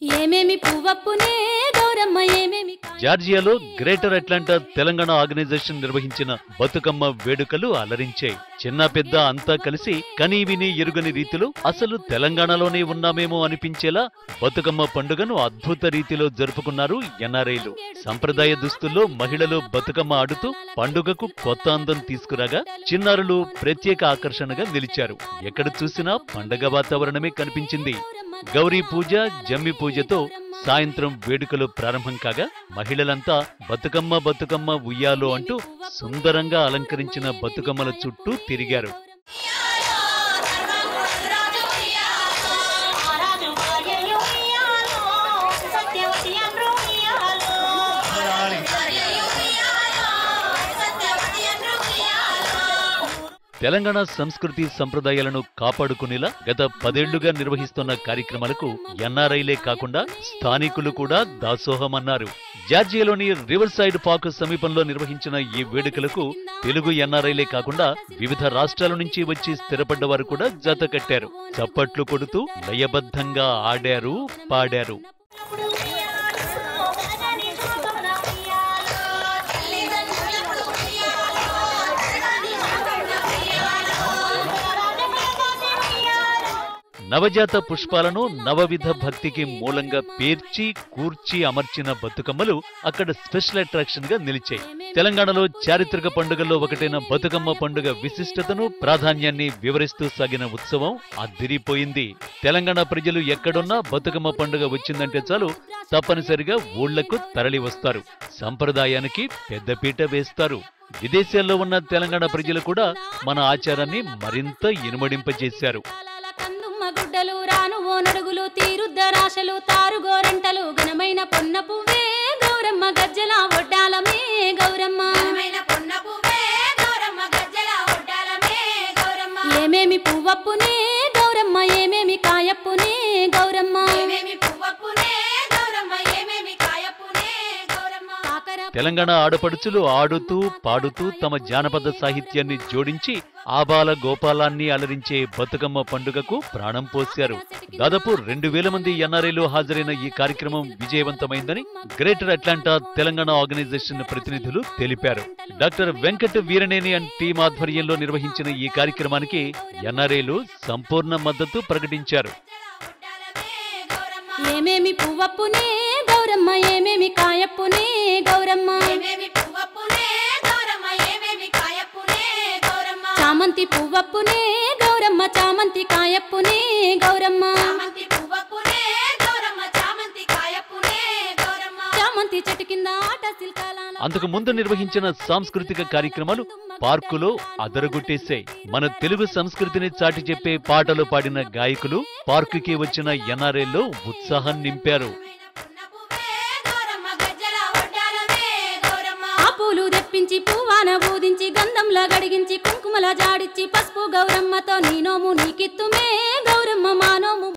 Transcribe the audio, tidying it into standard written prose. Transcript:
ఏమేమి పువ్వప్పునే గౌరమ్మ ఏమేమి జార్జియాలో greater Atlanta Telangana organisation నిర్వహించిన బతుకమ్మ వేడుకలు అలరించాయి. చిన్న పెద్ద అంతా కలిసి కనీవిని ఎరుగని రీతిలో అసలు తెలంగాణలోనే ఉన్నామేమో అనిపించేలా బతుకమ్మ పండుగను అద్భుత రీతిలో జరుపుకున్నారు ఎన్ఆర్ఐలు. సంప్రదాయ దుస్తుల్లో మహిళలు బతుకమ్మ ఆడుతూ పండుగకు కొత్త అందం తీసుకురాగా చిన్నారులు ప్రత్యేక ఆకర్షణగా నిలిచారు. ఎక్కడ చూసినా పండగ వాతావరణమే కనిపించింది. గౌరీ పూజ, జమ్మి పూజతో సాయంత్రం వేడుకలు ప్రారంభం కాగా మహిళలంతా బతుకమ్మ బతుకమ్మ ఉయ్యాలో అంటూ సుందరంగా అలంకరించిన బతుకమ్మల చుట్టూ తిరిగారు. తెలంగాణ సంస్కృతి సంప్రదాయాలను కాపాడుకునేలా గత 10 ఏళ్లుగా నిర్వహిస్తున్న కార్యక్రమాలకు ఎన్ఆర్ఐలే కాకుండా స్థానికులు కూడా దాసోహమన్నారు. జార్జియాలోని రివర్ సైడ్ పార్క్ సమీపంలో నిర్వహించిన ఈ వేడుకలకు తెలుగు ఎన్ఆర్ఐలే కాకుండా వివిధ రాష్ట్రాల నుంచి వచ్చి స్థిరపడ్డవారు కూడా జత కట్టారు. చప్పట్లు కొడుతూ లయబద్ధంగా ఆడారు, పాడారు. నవజాత పుష్పాలను నవవిధ భక్తికి మూలంగా పేర్చి కూర్చి అమర్చిన బతుకమ్మలు అక్కడ స్పెషల్ అట్రాక్షన్ గా నిలిచాయి. తెలంగాణలో చారిత్రక పండుగల్లో ఒకటైన బతుకమ్మ పండుగ విశిష్టతను, ప్రాధాన్యాన్ని వివరిస్తూ సాగిన ఉత్సవం అదిరిపోయింది. తెలంగాణ ప్రజలు ఎక్కడున్నా బతుకమ్మ పండుగ వచ్చిందంటే చాలు తప్పనిసరిగా ఊళ్లకు తరలి వస్తారు. సంప్రదాయానికి పెద్దపీట వేస్తారు. విదేశాల్లో ఉన్న తెలంగాణ ప్రజలు కూడా మన ఆచారాన్ని మరింత ఇనుమడింపజేశారు. గుడ్డలు రాను ఓ నడుగులు తీరుద్దరాశలు తారుగోరంటలు ఘనమైన పొన్న పువ్వే గౌరమ్మ గజ్జల ఒడ్డాలమే గౌరమ్మ ఏమేమి పువ్వప్పునే గౌరమ్మ ఏమేమి కాయప్పునే గౌరమ్మ తెలంగాణ ఆడపడుచులు ఆడుతూ పాడుతూ తమ జానపద సాహిత్యాన్ని జోడించి ఆబాల గోపాలాన్ని అలరించే బతుకమ్మ పండుగకు ప్రాణం పోశారు. దాదాపు 2000 మంది ఎన్ఆర్ఐలు హాజరైన ఈ కార్యక్రమం విజయవంతమైందని గ్రేటర్ అట్లాంటా తెలంగాణ ఆర్గనైజేషన్ ప్రతినిధులు తెలిపారు. డాక్టర్ వెంకట వీరనేని అండ్ టీం ఆధ్వర్యంలో నిర్వహించిన ఈ కార్యక్రమానికి ఎన్ఆర్ఐలు సంపూర్ణ మద్దతు ప్రకటించారు. ఏమేమి పువ్వప్పునే గౌరమ్మ ఏమేమి కాయప్పునే గౌరమ్మ చామంతి పువ్వప్పునే గౌరమ్మ చామంతి కాయప్పునే గౌరమ్మ చామంతి చెట్టు కింద ఆట శిల్కాల. అంతకు ముందు నిర్వహించిన సాంస్కృతిక కార్యక్రమాలు పార్కులో అదరగొట్టేశాయి. మన తెలుగు సంస్కృతిని చాటి చెప్పే పాటలు పాడిన గాయకులు పార్కుకి వచ్చిన ఎన్ఆర్ఐల్లో ఉత్సాహం నింపారు. పూలు తెప్పించి పువ్వాన ఊదించి గంధంలా గడిగించి కుంకుమల జాడిచ్చి పసుపు గౌరమ్మతో నీ నోము నీకిత్తుమే